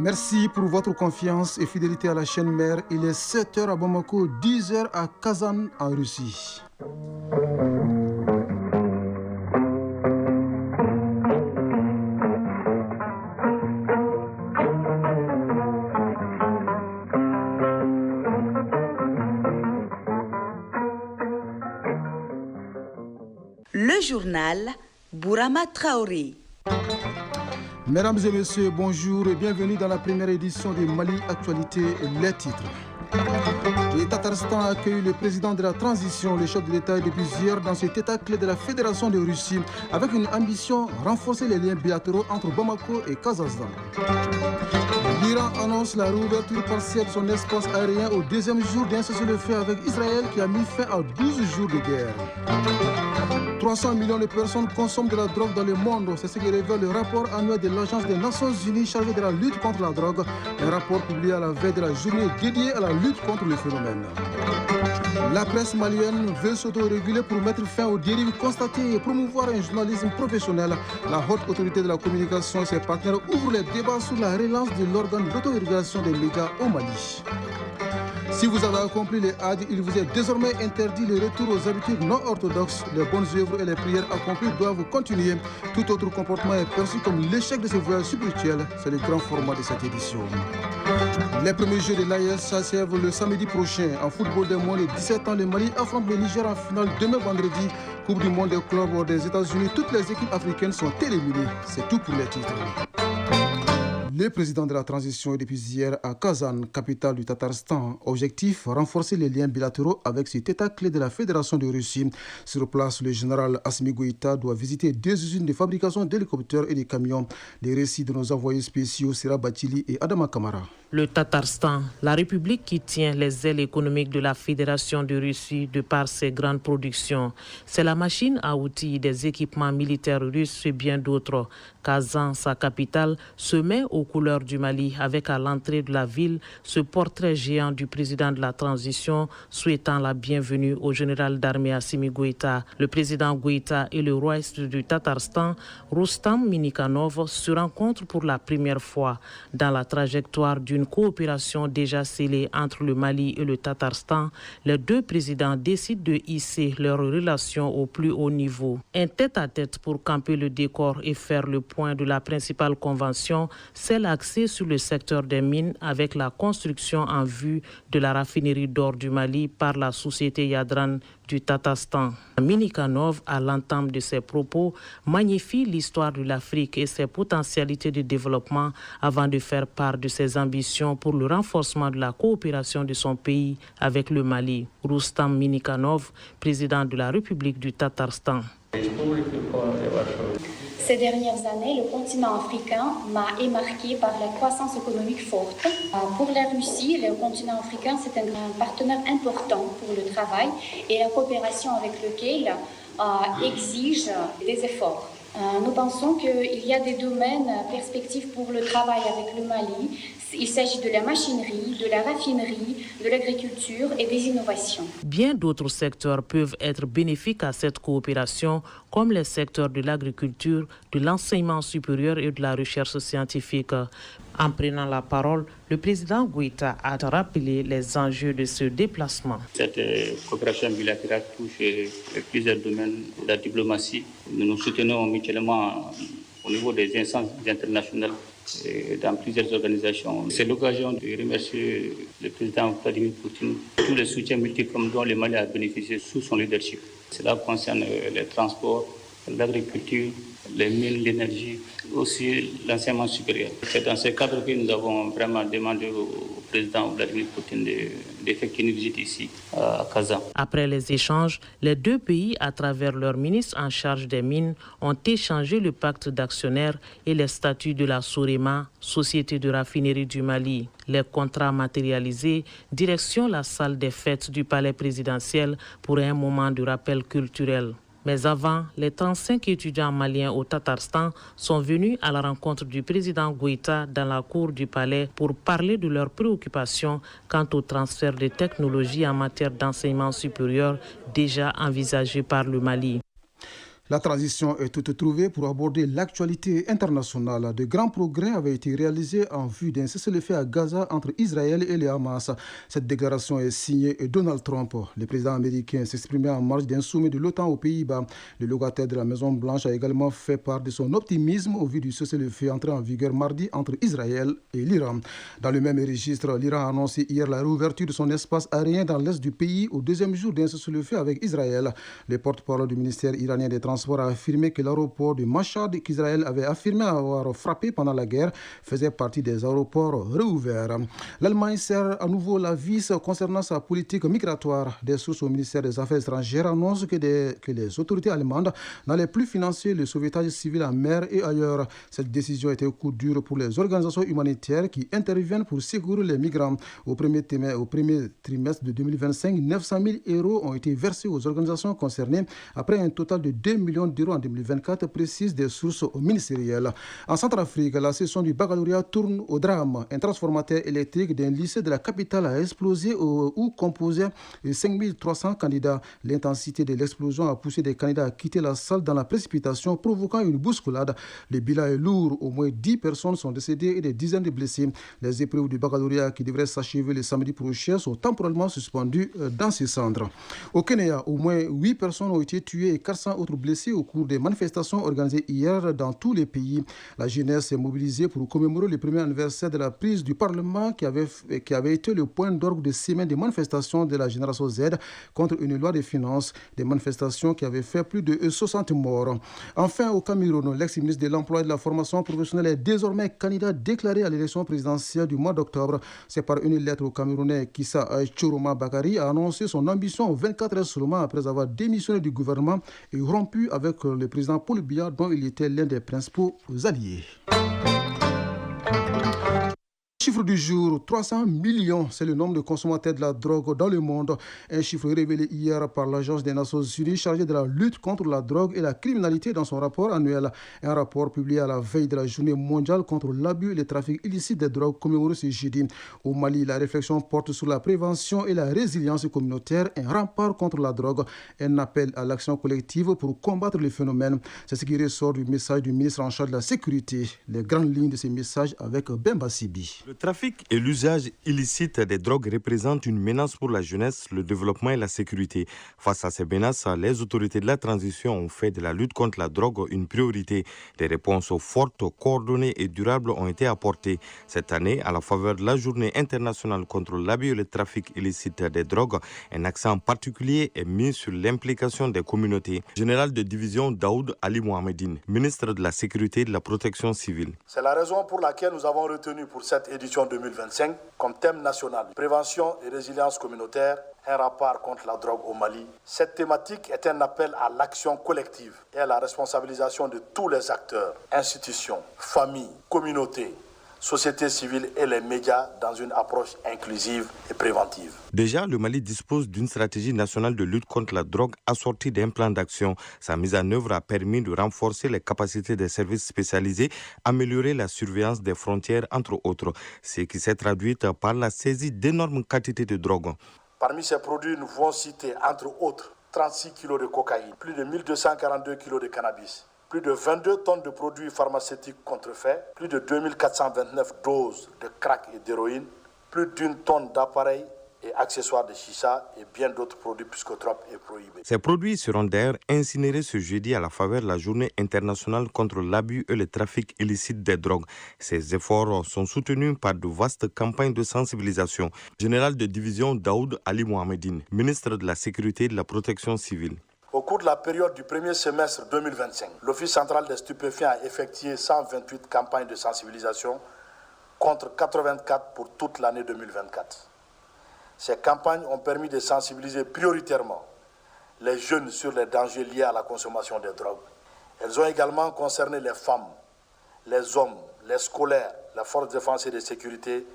Merci pour votre confiance et fidélité à la chaîne mère. Il est 7h à Bamako, 10h à Kazan en Russie. Le journal Bourama Traoré. Mesdames et messieurs, bonjour et bienvenue dans la première édition de Mali Actualité, les titres. Le Tatarstan a accueilli le président de la transition, le chef de l'État depuis hier dans cet état clé de la Fédération de Russie avec une ambition renforcer les liens bilatéraux entre Bamako et Kazakhstan. L'Iran annonce la réouverture partielle de son espace aérien au deuxième jour d'un cessez-le-feu avec Israël qui a mis fin à 12 jours de guerre. 300 millions de personnes consomment de la drogue dans le monde. C'est ce que révèle le rapport annuel de l'Agence des Nations Unies chargée de la lutte contre la drogue. Un rapport publié à la veille de la journée dédiée à la lutte contre le phénomène. La presse malienne veut s'autoréguler pour mettre fin aux dérives constatées et promouvoir un journalisme professionnel. La haute autorité de la communication et ses partenaires ouvrent les débats sur la relance de l'organe d'autorégulation des médias au Mali. Si vous avez accompli les Hajj, il vous est désormais interdit le retour aux habitudes non orthodoxes. Les bonnes œuvres et les prières accomplies doivent continuer. Tout autre comportement est perçu comme l'échec de ce voyage spirituel. C'est le grand format de cette édition. Les premiers jeux de l'AES s'achèvent le samedi prochain. En football des moins de 17 ans, le Mali affronte le Niger en finale demain vendredi. Coupe du monde des clubs des États-Unis. Toutes les équipes africaines sont éliminées. C'est tout pour les titres. Le président de la transition est depuis hier à Kazan, capitale du Tatarstan. Objectif, renforcer les liens bilatéraux avec cet état clé de la Fédération de Russie. Sur place, le général Assimi Goïta doit visiter 2 usines de fabrication d'hélicoptères et de camions. Les récits de nos envoyés spéciaux Sera Batili et Adama Kamara. Le Tatarstan, la république qui tient les ailes économiques de la Fédération de Russie de par ses grandes productions. C'est la machine à outils des équipements militaires russes et bien d'autres. Kazan, sa capitale, se met aux couleurs du Mali avec à l'entrée de la ville ce portrait géant du président de la transition souhaitant la bienvenue au général d'armée Assimi Goïta. Le président Goïta et le roi du Tatarstan, Rustam Minikhanov, se rencontrent pour la première fois dans la trajectoire d'une coopération déjà scellée entre le Mali et le Tatarstan. Les deux présidents décident de hisser leurs relations au plus haut niveau. Un tête-à-tête pour camper le décor et faire le point de la principale convention, celle axée sur le secteur des mines avec la construction en vue de la raffinerie d'or du Mali par la société Yadran du Tatarstan. Minikhanov, à l'entame de ses propos, magnifie l'histoire de l'Afrique et ses potentialités de développement avant de faire part de ses ambitions pour le renforcement de la coopération de son pays avec le Mali. Rustam Minikhanov, président de la République du Tatarstan. Ces dernières années, le continent africain est marqué par la croissance économique forte. Pour la Russie, le continent africain, c'est un partenaire important pour le travail et la coopération avec lequel exige des efforts. Nous pensons qu'il y a des domaines perspectives pour le travail avec le Mali. Il s'agit de la machinerie, de la raffinerie, de l'agriculture et des innovations. Bien d'autres secteurs peuvent être bénéfiques à cette coopération, comme les secteurs de l'agriculture, de l'enseignement supérieur et de la recherche scientifique. En prenant la parole, le président Goïta a rappelé les enjeux de ce déplacement. Cette coopération bilatérale touche plusieurs domaines de la diplomatie. Nous nous soutenons mutuellement au niveau des instances internationales et dans plusieurs organisations. C'est l'occasion de remercier le président Vladimir Poutine pour tous les soutiens multiformes dont le Mali a bénéficié sous son leadership. Cela concerne les transports, l'agriculture, les mines, l'énergie, aussi l'enseignement supérieur. C'est dans ce cadre que nous avons vraiment demandé au président Vladimir Poutine d'effectuer une visite ici à Kazan. Après les échanges, les deux pays, à travers leurs ministres en charge des mines, ont échangé le pacte d'actionnaires et les statuts de la Sorema, Société de raffinerie du Mali. Les contrats matérialisés, direction la salle des fêtes du palais présidentiel pour un moment de rappel culturel. Mais avant, les 35 étudiants maliens au Tatarstan sont venus à la rencontre du président Goïta dans la cour du palais pour parler de leurs préoccupations quant au transfert de technologies en matière d'enseignement supérieur déjà envisagé par le Mali. La transition est toute trouvée pour aborder l'actualité internationale. De grands progrès avaient été réalisés en vue d'un cessez-le-feu à Gaza entre Israël et le Hamas. Cette déclaration est signée Donald Trump. Le président américain s'exprimait en marge d'un sommet de l'OTAN aux Pays-Bas. Le locataire de la Maison-Blanche a également fait part de son optimisme au vu du cessez-le-feu entré en vigueur mardi entre Israël et l'Iran. Dans le même registre, l'Iran a annoncé hier la réouverture de son espace aérien dans l'est du pays au deuxième jour d'un cessez-le-feu avec Israël. Le porte-parole du ministère iranien des Transports a affirmé que l'aéroport de Mashhad, qu'Israël avait affirmé avoir frappé pendant la guerre, faisait partie des aéroports réouverts. L'Allemagne serre à nouveau la vis concernant sa politique migratoire. Des sources au ministère des Affaires étrangères annoncent que les autorités allemandes n'allaient plus financer le sauvetage civil en mer et ailleurs. Cette décision était au coup dur pour les organisations humanitaires qui interviennent pour secourir les migrants. Au premier trimestre de 2025, 900 000 € ont été versés aux organisations concernées après un total de 2 millions d'euros en 2024, précisent des sources ministérielles. En Centrafrique, la session du baccalauréat tourne au drame. Un transformateur électrique d'un lycée de la capitale a explosé où composaient 5300 candidats. L'intensité de l'explosion a poussé des candidats à quitter la salle dans la précipitation, provoquant une bousculade. Le bilan est lourd. Au moins 10 personnes sont décédées et des dizaines de blessés. Les épreuves du baccalauréat qui devraient s'achever le samedi prochain sont temporairement suspendues dans ces centres. Au Kenya, au moins 8 personnes ont été tuées et 400 autres blessés au cours des manifestations organisées hier dans tous les pays. La jeunesse est mobilisée pour commémorer le premier anniversaire de la prise du Parlement qui avait été le point d'orgue de semaines de manifestations de la génération Z contre une loi de finances, des manifestations qui avaient fait plus de 60 morts. Enfin, au Cameroun, l'ex-ministre de l'Emploi et de la Formation professionnelle est désormais candidat déclaré à l'élection présidentielle du mois d'octobre. C'est par une lettre au Camerounais Kissa Choroma Bakari a annoncé son ambition 24 heures seulement après avoir démissionné du gouvernement et rompu avec le président Paul Biya, dont il était l'un des principaux alliés. Chiffre du jour, 300 millions, c'est le nombre de consommateurs de la drogue dans le monde. Un chiffre révélé hier par l'Agence des Nations Unies chargée de la lutte contre la drogue et la criminalité dans son rapport annuel. Un rapport publié à la veille de la journée mondiale contre l'abus et le trafic illicite des drogues commémoré ce jeudi. Au Mali, la réflexion porte sur la prévention et la résilience communautaire, un rempart contre la drogue, un appel à l'action collective pour combattre le phénomène. C'est ce qui ressort du message du ministre en charge de la sécurité. Les grandes lignes de ces messages avec Bemba Sibi. Le trafic et l'usage illicite des drogues représentent une menace pour la jeunesse, le développement et la sécurité. Face à ces menaces, les autorités de la transition ont fait de la lutte contre la drogue une priorité. Des réponses fortes, coordonnées et durables ont été apportées. Cette année, à la faveur de la Journée internationale contre l'abus et le trafic illicite des drogues, un accent particulier est mis sur l'implication des communautés. Général de division Daoud Ali Mohamedine, ministre de la Sécurité et de la Protection civile. C'est la raison pour laquelle nous avons retenu pour cette édition 2025 comme thème national prévention et résilience communautaire, un rempart contre la drogue au Mali. Cette thématique est un appel à l'action collective et à la responsabilisation de tous les acteurs, institutions, familles, communautés, société civile et les médias dans une approche inclusive et préventive. Déjà, le Mali dispose d'une stratégie nationale de lutte contre la drogue assortie d'un plan d'action. Sa mise en œuvre a permis de renforcer les capacités des services spécialisés, améliorer la surveillance des frontières, entre autres, ce qui s'est traduit par la saisie d'énormes quantités de drogue. Parmi ces produits, nous pouvons citer, entre autres, 36 kg de cocaïne, plus de 1242 kg de cannabis, plus de 22 tonnes de produits pharmaceutiques contrefaits, plus de 2429 doses de crack et d'héroïne, plus d'1 tonne d'appareils et accessoires de chicha et bien d'autres produits psychotropes et prohibés. Ces produits seront d'ailleurs incinérés ce jeudi à la faveur de la Journée internationale contre l'abus et le trafic illicite des drogues. Ces efforts sont soutenus par de vastes campagnes de sensibilisation. Général de division Daoud Ali Mohamedine, ministre de la Sécurité et de la Protection civile. Au cours de la période du premier semestre 2025, l'Office central des stupéfiants a effectué 128 campagnes de sensibilisation contre 84 pour toute l'année 2024. Ces campagnes ont permis de sensibiliser prioritairement les jeunes sur les dangers liés à la consommation de drogue. Elles ont également concerné les femmes, les hommes, les scolaires, la force de défense et de sécurité,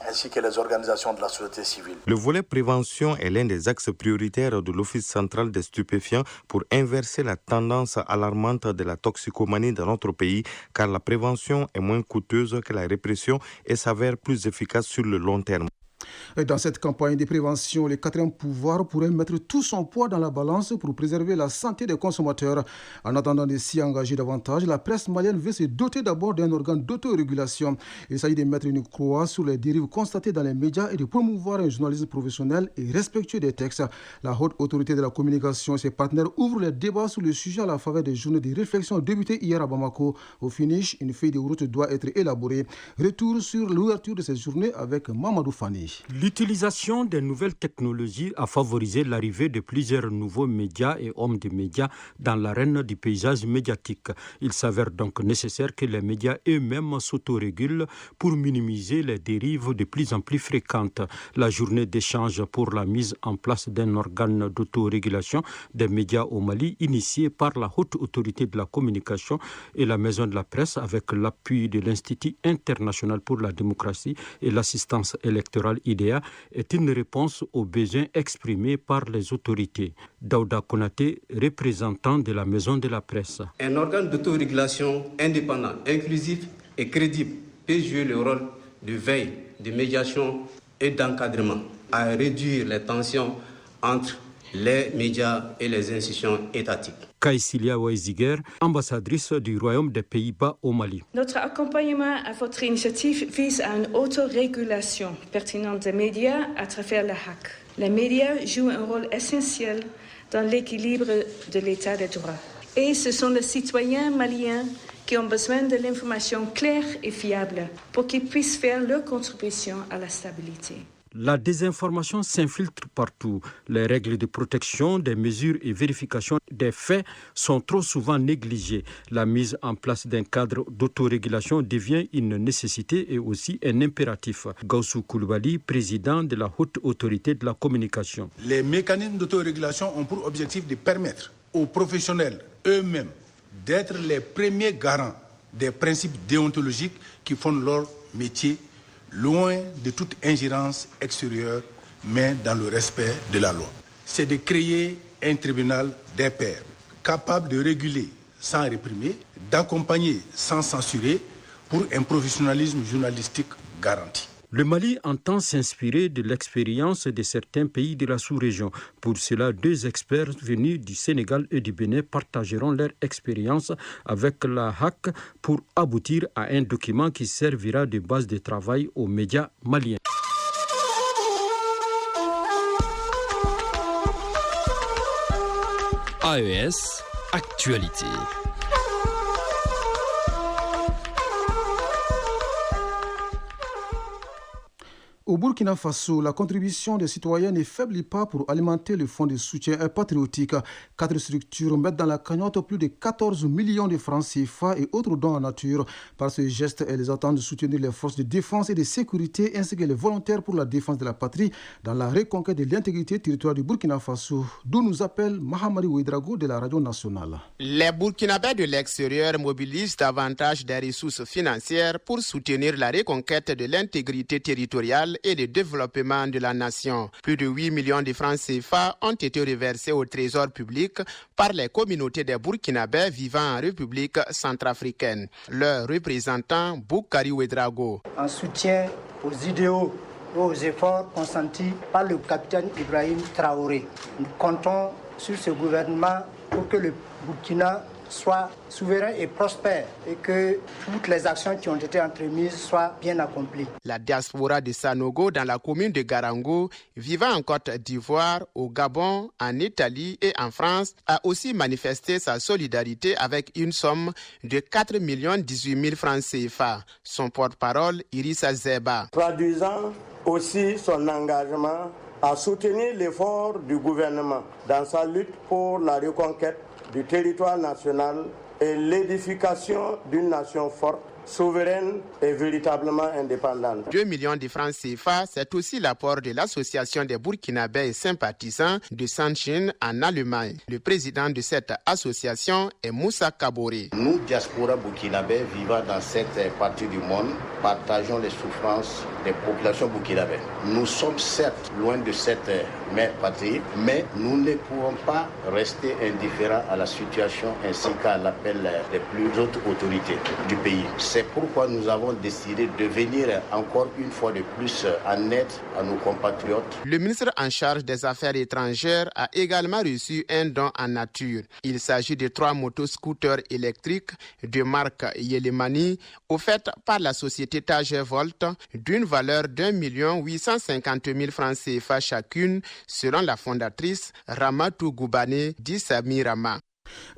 ainsi que les organisations de la société civile. Le volet prévention est l'un des axes prioritaires de l'Office central des stupéfiants pour inverser la tendance alarmante de la toxicomanie dans notre pays, car la prévention est moins coûteuse que la répression et s'avère plus efficace sur le long terme. Dans cette campagne de prévention, le quatrième pouvoir pourrait mettre tout son poids dans la balance pour préserver la santé des consommateurs. En attendant de s'y engager davantage, la presse malienne veut se doter d'abord d'un organe d'autorégulation. Il s'agit de mettre une croix sur les dérives constatées dans les médias et de promouvoir un journalisme professionnel et respectueux des textes. La haute autorité de la communication et ses partenaires ouvrent les débats sur le sujet à la faveur des journées de réflexion débutées hier à Bamako. Au finish, une feuille de route doit être élaborée. Retour sur l'ouverture de ces journées avec Mamadou Fani. L'utilisation des nouvelles technologies a favorisé l'arrivée de plusieurs nouveaux médias et hommes de médias dans l'arène du paysage médiatique. Il s'avère donc nécessaire que les médias eux-mêmes s'autorégulent pour minimiser les dérives de plus en plus fréquentes. La journée d'échange pour la mise en place d'un organe d'autorégulation des médias au Mali, initiée par la haute autorité de la communication et la maison de la presse avec l'appui de l'Institut international pour la démocratie et l'assistance électorale IDEA, est une réponse aux besoins exprimés par les autorités. Daouda Konaté, représentant de la maison de la presse. Un organe d'autorégulation indépendant, inclusif et crédible peut jouer le rôle de veille, de médiation et d'encadrement à réduire les tensions entre les médias et les institutions étatiques. Kaïsilia Ouaiziger, ambassadrice du Royaume des Pays-Bas au Mali. Notre accompagnement à votre initiative vise à une autorégulation pertinente des médias à travers le HAC. Les médias jouent un rôle essentiel dans l'équilibre de l'état de droit. Et ce sont les citoyens maliens qui ont besoin de l'information claire et fiable pour qu'ils puissent faire leur contribution à la stabilité. La désinformation s'infiltre partout. Les règles de protection, des mesures et vérification des faits sont trop souvent négligées. La mise en place d'un cadre d'autorégulation devient une nécessité et aussi un impératif. Gaussou Koulibaly, président de la haute autorité de la communication. Les mécanismes d'autorégulation ont pour objectif de permettre aux professionnels eux-mêmes d'être les premiers garants des principes déontologiques qui font leur métier, loin de toute ingérence extérieure, mais dans le respect de la loi. C'est de créer un tribunal des pairs, capable de réguler sans réprimer, d'accompagner sans censurer, pour un professionnalisme journalistique garanti. Le Mali entend s'inspirer de l'expérience de certains pays de la sous-région. Pour cela, 2 experts venus du Sénégal et du Bénin partageront leur expérience avec la HAC pour aboutir à un document qui servira de base de travail aux médias maliens. AES, actualité. Au Burkina Faso, la contribution des citoyens ne faiblit pas pour alimenter le fonds de soutien patriotique. 4 structures mettent dans la cagnotte plus de 14 millions de francs CFA et autres dons en nature. Par ce geste, elles attendent de soutenir les forces de défense et de sécurité ainsi que les volontaires pour la défense de la patrie dans la reconquête de l'intégrité territoriale du Burkina Faso, d'où nous appelle Mahamari Ouedraogo de la radio nationale. Les Burkinabés de l'extérieur mobilisent davantage des ressources financières pour soutenir la reconquête de l'intégrité territoriale et le développement de la nation. Plus de 8 millions de francs CFA ont été reversés au trésor public par les communautés des Burkinabés vivant en République centrafricaine. Leur représentant, Boukari Ouedraogo. En soutien aux idéaux et aux efforts consentis par le capitaine Ibrahim Traoré, nous comptons sur ce gouvernement pour que le Burkina soit souverain et prospère et que toutes les actions qui ont été entremises soient bien accomplies. La diaspora de Sanogo dans la commune de Garango, vivant en Côte d'Ivoire, au Gabon, en Italie et en France, a aussi manifesté sa solidarité avec une somme de 4 18 000 francs CFA. Son porte-parole, Irissa Zeba. Traduisant aussi son engagement à soutenir l'effort du gouvernement dans sa lutte pour la reconquête du territoire national et l'édification d'une nation forte, souveraine et véritablement indépendante. 2 millions de francs CFA, c'est aussi l'apport de l'association des Burkinabés et sympathisants de Sanchin en Allemagne. Le président de cette association est Moussa Kaboré. Nous, diaspora burkinabés vivant dans cette partie du monde, partageons les souffrances des populations burkinabées. Nous sommes certes loin de cette mère patrie, mais nous ne pouvons pas rester indifférents à la situation ainsi qu'à l'appel des plus hautes autorités du pays. C'est pourquoi nous avons décidé de venir encore une fois de plus en aide à nos compatriotes. Le ministre en charge des Affaires étrangères a également reçu un don en nature. Il s'agit de 3 motoscooters électriques de marque Yelemani, offertes par la société Tagevolt, d'une valeur d'1 850 000 francs CFA chacune, selon la fondatrice Ramatou Goubane dit Sami Rama.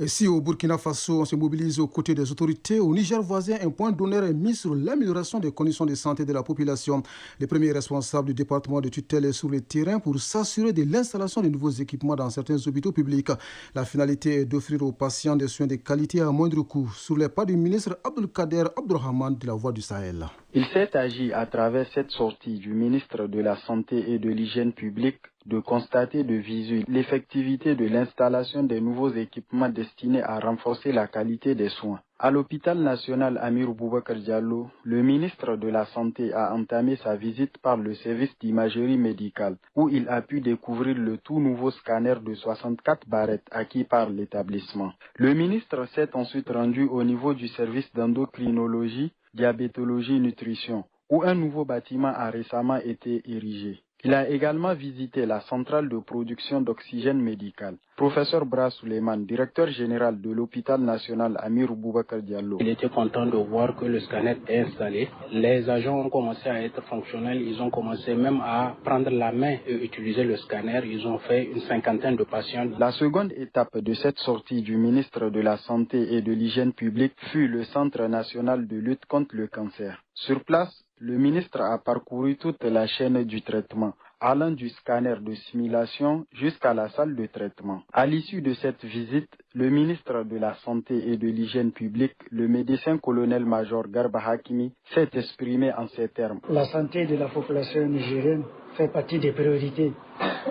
Si au Burkina Faso, on se mobilise aux côtés des autorités, au Niger voisin, un point d'honneur est mis sur l'amélioration des conditions de santé de la population. Les premiers responsables du département de tutelle est sur le terrain pour s'assurer de l'installation de nouveaux équipements dans certains hôpitaux publics. La finalité est d'offrir aux patients des soins de qualité à moindre coût. Sur les pas du ministre Abdelkader Abdourahmane de la Voix du Sahel. Il s'est agi à travers cette sortie du ministre de la Santé et de l'Hygiène publique de constater de visu l'effectivité de l'installation des nouveaux équipements destinés à renforcer la qualité des soins. À l'hôpital national Amir Boubacar Diallo, le ministre de la Santé a entamé sa visite par le service d'imagerie médicale, où il a pu découvrir le tout nouveau scanner de 64 barrettes acquis par l'établissement. Le ministre s'est ensuite rendu au niveau du service d'endocrinologie, diabétologie, nutrition, où un nouveau bâtiment a récemment été érigé. Il a également visité la centrale de production d'oxygène médical. Professeur Bra Suleiman, directeur général de l'hôpital national Amir Boubacar Diallo. Il était content de voir que le scanner est installé. Les agents ont commencé à être fonctionnels. Ils ont commencé même à prendre la main et utiliser le scanner. Ils ont fait une 50aine de patients. La seconde étape de cette sortie du ministre de la Santé et de l'Hygiène publique fut le Centre national de lutte contre le cancer. Sur place, le ministre a parcouru toute la chaîne du traitement, allant du scanner de simulation jusqu'à la salle de traitement. À l'issue de cette visite, le ministre de la Santé et de l'Hygiène publique, le médecin colonel-major Garba Hakimi, s'est exprimé en ces termes. La santé de la population nigérienne fait partie des priorités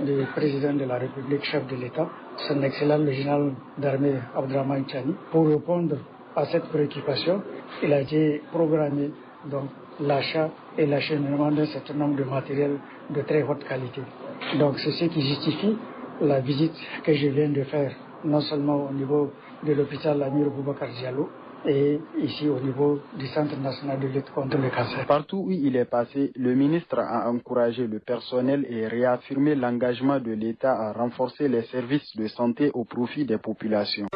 du président de la République, chef de l'État, son excellent le général d'armée Abdourahmane Tiani. Pour répondre à cette préoccupation, il a été programmé donc l'achat et l'acheminement d'un certain nombre de matériel de très haute qualité. Donc c'est ce qui justifie la visite que je viens de faire, non seulement au niveau de l'hôpital Amir Boubacar Diallo, et ici au niveau du Centre national de lutte contre le cancer. Partout où il est passé, le ministre a encouragé le personnel et réaffirmé l'engagement de l'État à renforcer les services de santé au profit des populations.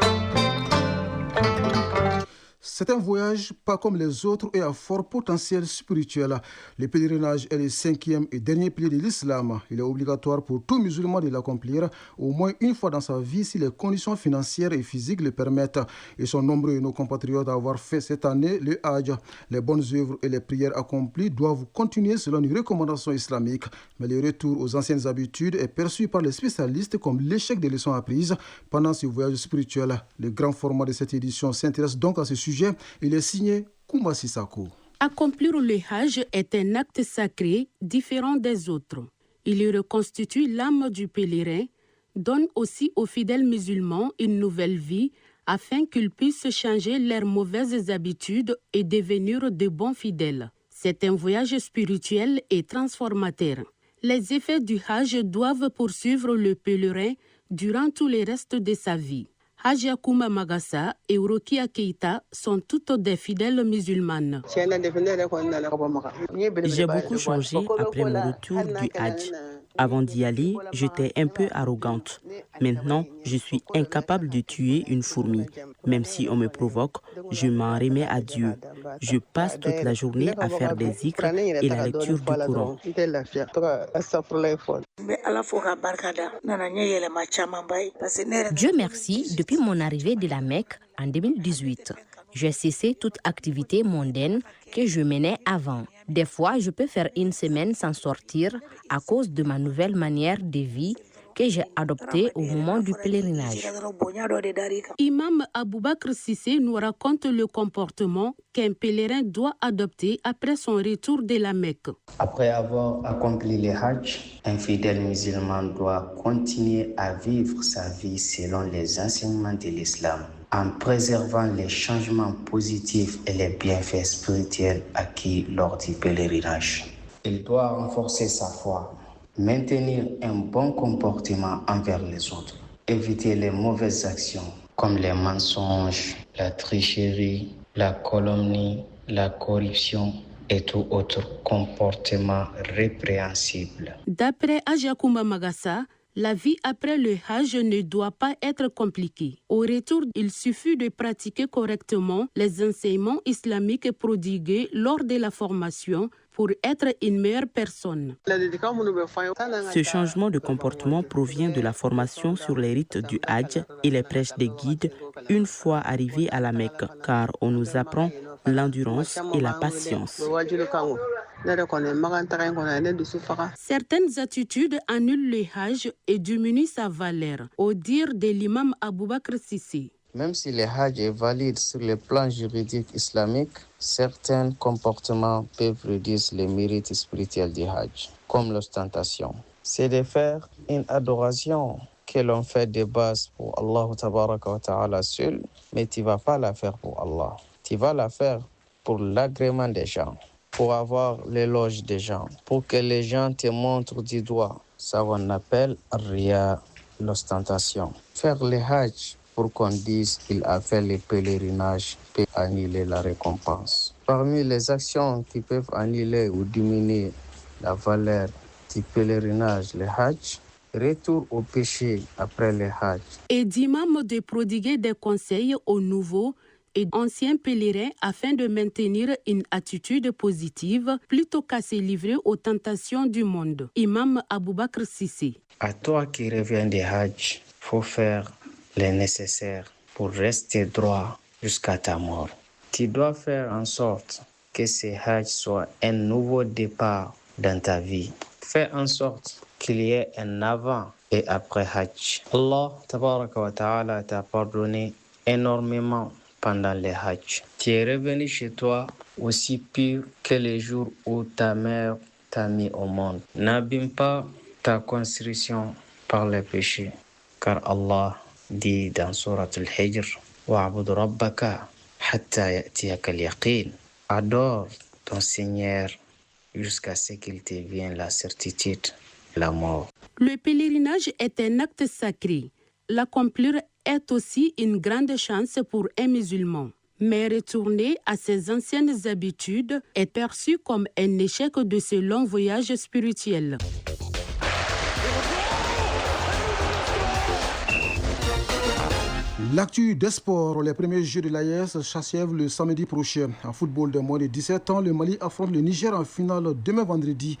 C'est un voyage pas comme les autres et à fort potentiel spirituel. Le pèlerinage est le 5e et dernier pilier de l'islam. Il est obligatoire pour tout musulman de l'accomplir au moins une fois dans sa vie si les conditions financières et physiques le permettent. Ils sont nombreux nos compatriotes à avoir fait cette année le Hajj. Les bonnes œuvres et les prières accomplies doivent continuer selon les recommandations islamiques. Mais le retour aux anciennes habitudes est perçu par les spécialistes comme l'échec des leçons apprises pendant ce voyage spirituel. Le grand format de cette édition s'intéresse donc à ce sujet. Il est signé Kouma Sissako. Accomplir le Hajj est un acte sacré différent des autres. Il reconstitue l'âme du pèlerin, donne aussi aux fidèles musulmans une nouvelle vie afin qu'ils puissent changer leurs mauvaises habitudes et devenir de bons fidèles. C'est un voyage spirituel et transformateur. Les effets du Hajj doivent poursuivre le pèlerin durant tout le reste de sa vie. Haja Kouma Magassa et Urokia Keita sont toutes des fidèles musulmanes. J'ai beaucoup changé après mon retour du Hajj. Avant d'y aller, j'étais un peu arrogante. Maintenant, je suis incapable de tuer une fourmi. Même si on me provoque, je m'en remets à Dieu. Je passe toute la journée à faire des zikrs et la lecture du Coran. Dieu merci, depuis mon arrivée de la Mecque en 2018, j'ai cessé toute activité mondaine que je menais avant. Des fois, je peux faire une semaine sans sortir à cause de ma nouvelle manière de vie que j'ai adoptée au moment du pèlerinage. Imam Aboubakr Sissé nous raconte le comportement qu'un pèlerin doit adopter après son retour de la Mecque. Après avoir accompli le Hajj, un fidèle musulman doit continuer à vivre sa vie selon les enseignements de l'islam, en préservant les changements positifs et les bienfaits spirituels acquis lors du pèlerinage. Il doit renforcer sa foi, maintenir un bon comportement envers les autres, éviter les mauvaises actions comme les mensonges, la tricherie, la calomnie, la corruption et tout autre comportement répréhensible. D'après Ajakoumba Magassa, la vie après le Hajj ne doit pas être compliquée. Au retour, il suffit de pratiquer correctement les enseignements islamiques prodigués lors de la formation pour être une meilleure personne. Ce changement de comportement provient de la formation sur les rites du Hajj et les prêches des guides une fois arrivés à la Mecque, car on nous apprend l'endurance et la patience. Certaines attitudes annulent le Hajj et diminuent sa valeur, au dire de l'imam Aboubakr Sissi. Même si le Hajj est valide sur le plan juridique islamique, certains comportements peuvent réduire les mérites spirituels du Hajj, comme l'ostentation. C'est de faire une adoration que l'on fait de base pour Allah tabaraka wa ta'ala seul, mais tu ne vas pas la faire pour Allah. Tu vas la faire pour l'agrément des gens, pour avoir l'éloge des gens, pour que les gens te montrent du doigt. Ça, on appelle riya, l'ostentation. Faire le Hajj pour qu'on dise qu'il a fait le pèlerinage peut annuler la récompense. Parmi les actions qui peuvent annuler ou diminuer la valeur du pèlerinage, le Hajj, retour au péché après le Hajj. Et d'imam de prodiguer des conseils aux nouveaux et anciens pèlerins afin de maintenir une attitude positive plutôt qu'à se livrer aux tentations du monde. Imam Aboubakr Sissi. À toi qui reviens des Hajj, faut faire le nécessaire pour rester droit jusqu'à ta mort. Tu dois faire en sorte que ce Hajj soit un nouveau départ dans ta vie. Fais en sorte qu'il y ait un avant et après Hajj. Allah tabaraka wa ta'ala t'a pardonné énormément pendant le Hajj. Tu es revenu chez toi aussi pur que les jours où ta mère t'a mis au monde. N'abîme pas ta construction par les péchés, car Allah dit dans Surat Al-Hijr, wa'bud rabbaka hatta ya'tiyaka al-yaqin. Adore ton Seigneur jusqu'à ce qu'il te vienne la certitude, la mort. Le pèlerinage est un acte sacré. L'accomplir est aussi une grande chance pour un musulman. Mais retourner à ses anciennes habitudes est perçu comme un échec de ce long voyage spirituel. L'actu des sports, les premiers Jeux de l'AES s'achèvent le samedi prochain. En football de moins de 17 ans, le Mali affronte le Niger en finale demain vendredi.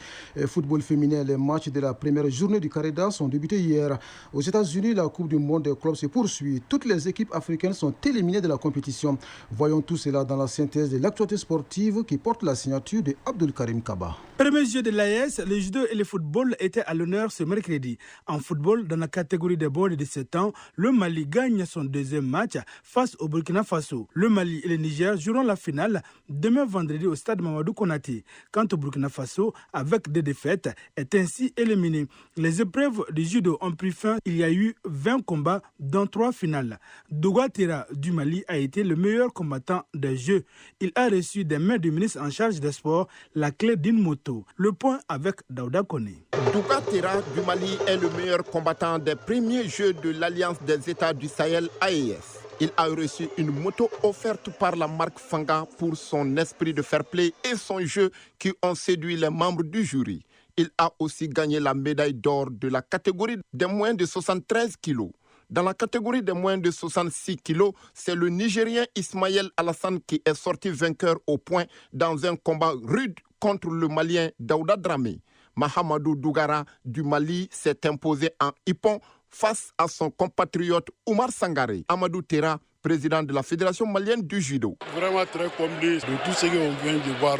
Football féminin, les matchs de la première journée du Carré-d'As sont débutés hier. Aux États-Unis, la Coupe du monde des clubs se poursuit. Toutes les équipes africaines sont éliminées de la compétition. Voyons tout cela dans la synthèse de l'actualité sportive qui porte la signature de Abdul Karim Kaba. Premier jeu de l'AES, le judo et le football étaient à l'honneur ce mercredi. En football, dans la catégorie des moins de 17 ans, le Mali gagne son deuxième match face au Burkina Faso. Le Mali et le Niger joueront la finale demain vendredi au stade Mamadou Konaté. Quant au Burkina Faso, avec des défaites, est ainsi éliminé. Les épreuves du judo ont pris fin. Il y a eu 20 combats, dont 3 finales. Douga Tera du Mali a été le meilleur combattant des Jeux. Il a reçu des mains du ministre en charge des sports la clé d'une moto. Le point avec Daouda Kone. Douga Tera du Mali est le meilleur combattant des premiers Jeux de l'Alliance des États du Sahel AES. Il a reçu une moto offerte par la marque Fanga pour son esprit de fair play et son jeu qui ont séduit les membres du jury. Il a aussi gagné la médaille d'or de la catégorie des moins de 73 kilos. Dans la catégorie des moins de 66 kilos, c'est le Nigérien Ismaël Alassane qui est sorti vainqueur au point dans un combat rude contre le Malien Daouda Dramé. Mahamadou Dougara du Mali s'est imposé en hippon face à son compatriote Oumar Sangaré. Amadou Tera, président de la Fédération malienne du judo. Vraiment très comblé de tout ce qu'on vient de voir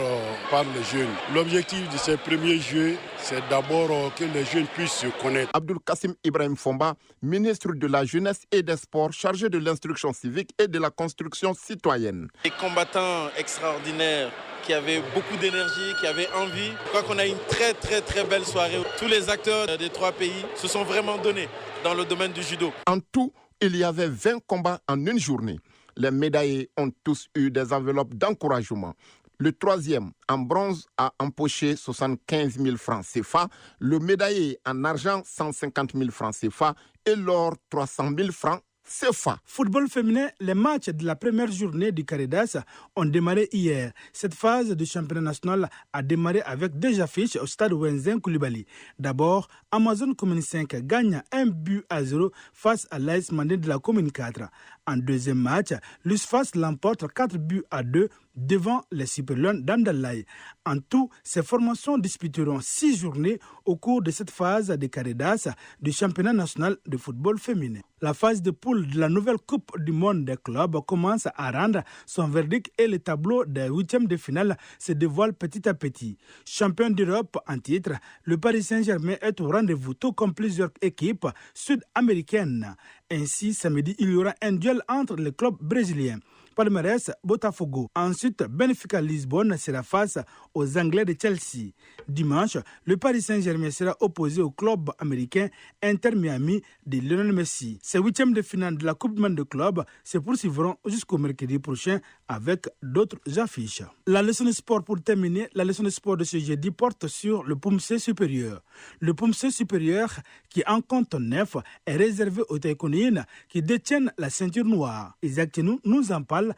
par les jeunes. L'objectif de ces premiers Jeux, c'est d'abord que les jeunes puissent se connaître. Abdul Kassim Ibrahim Fomba, ministre de la Jeunesse et des Sports, chargé de l'instruction civique et de la construction citoyenne. Des combattants extraordinaires qui avaient beaucoup d'énergie, qui avaient envie. Je crois qu'on a une très belle soirée. Tous les acteurs des 3 pays se sont vraiment donnés dans le domaine du judo. En tout, il y avait 20 combats en une journée. Les médaillés ont tous eu des enveloppes d'encouragement. Le 3e, en bronze, a empoché 75 000 francs CFA. Le médaillé en argent, 150 000 francs CFA. Et l'or, 300 000 francs CFA. Football féminin, les matchs de la première journée du Caridas ont démarré hier. Cette phase du championnat national a démarré avec 2 affiches au stade Wenzen Koulibaly. D'abord, Amazon Commune 5 gagne 1-0 face à l'AS Mandé de la Commune 4. En deuxième match, l'USFAS l'emporte 4-2 devant les Super Lions d'Andalaï. En tout, ces formations disputeront 6 journées au cours de cette phase de Caridas du championnat national de football féminin. La phase de poule de la nouvelle Coupe du monde des clubs commence à rendre son verdict et le tableau des 8e de finale se dévoile petit à petit. Champion d'Europe en titre, le Paris Saint-Germain est au rendez-vous tout comme plusieurs équipes sud-américaines. Ainsi, samedi, il y aura un duel entre les clubs brésiliens. Palmeiras, Botafogo. Ensuite, Benfica Lisbonne sera face aux Anglais de Chelsea. Dimanche, le Paris Saint-Germain sera opposé au club américain Inter Miami de Lionel Messi. Ces 8e de finale de la Coupe du monde de clubs se poursuivront jusqu'au mercredi prochain avec d'autres affiches. La leçon de sport pour terminer, la leçon de sport de ce jeudi porte sur le PUMC supérieur. Le PUMC supérieur, qui en compte 9, est réservé aux taïkonéennes qui détiennent la ceinture noire. Isaac Tchenou nous en parle.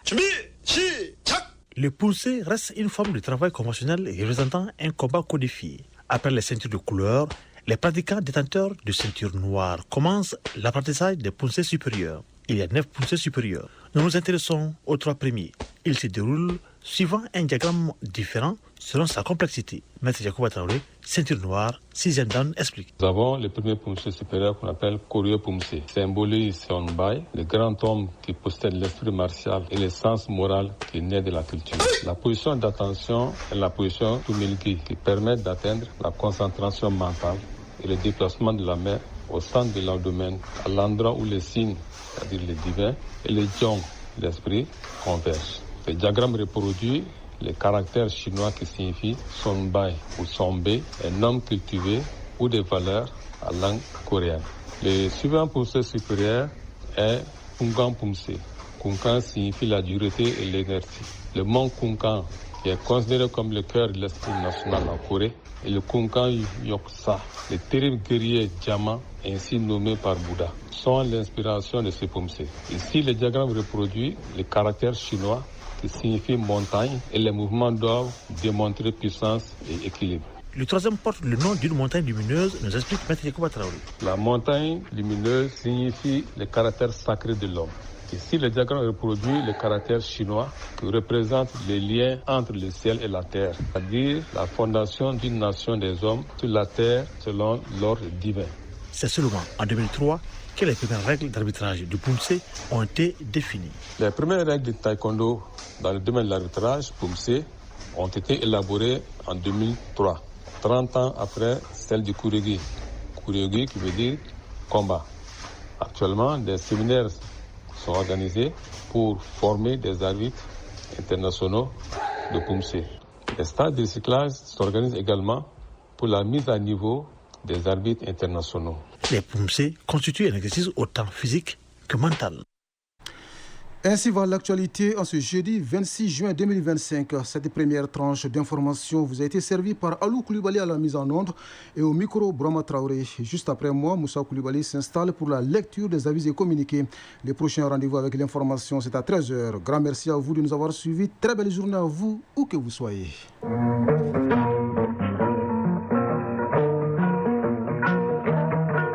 Le PUMC reste une forme de travail conventionnel représentant un combat codifié. Après les ceintures de couleur, les pratiquants détenteurs de ceinture noire commencent l'apprentissage des PUMC supérieurs. Il y a 9 PUMC supérieurs. Nous nous intéressons aux 3 premiers. Ils se déroulent suivant un diagramme différent selon sa complexité. Maître Jacob Traoré, ceinture noire, 6e dan, explique. Nous avons le premier PUMC supérieur qu'on appelle Koryo PUMC. Symbolise Sonbai, le grand homme qui possède l'esprit martial et le sens moral qui est né de la culture. La position d'attention est la position Tumilgi qui permet d'atteindre la concentration mentale et le déplacement de la main au centre de l'abdomen, à l'endroit où les signes, c'est-à-dire les divins, et les jong, l'esprit, convergent. Ce diagramme reproduit les caractères chinois qui signifient Sonbai ou Sonbe, un homme cultivé ou des valeurs à langue coréenne. Le suivant PUMC supérieur est Kunkan PUMC. Kunkan signifie la dureté et l'énergie. Le mont Kunkan, qui est considéré comme le cœur de l'esprit national en Corée, et le Kunkan Yoksa, le terrible guerrier diamant ainsi nommé par Bouddha, sont l'inspiration de ce PUMC. Ici, le diagramme reproduit les caractères chinois qui signifient montagne et les mouvements doivent démontrer puissance et équilibre. Le 3e porte le nom d'une montagne lumineuse, nous explique Maître Jacob Traoré. La montagne lumineuse signifie le caractère sacré de l'homme. Ici, le diagramme reproduit le caractère chinois qui représente les liens entre le ciel et la terre, c'est-à-dire la fondation d'une nation des hommes sur la terre selon l'ordre divin. C'est seulement en 2003 que les premières règles d'arbitrage du PUMC ont été définies. Les premières règles de taekwondo dans le domaine de l'arbitrage PUMC ont été élaborées en 2003, 30 ans après celle du Kuryogi. Kuryogi qui veut dire combat. Actuellement, des séminaires sont organisés pour former des arbitres internationaux de PUMC. Les stages de recyclage s'organisent également pour la mise à niveau des arbitres internationaux. Les PUMC constituent un exercice autant physique que mental. Ainsi va l'actualité en ce jeudi 26 juin 2025. Cette première tranche d'information vous a été servie par Alou Koulibaly à la mise en onde et au micro Brahma Traoré. Juste après moi, Moussa Koulibaly s'installe pour la lecture des avis et communiqués. Les prochains rendez-vous avec l'information, c'est à 13h. Grand merci à vous de nous avoir suivis. Très belle journée à vous, où que vous soyez.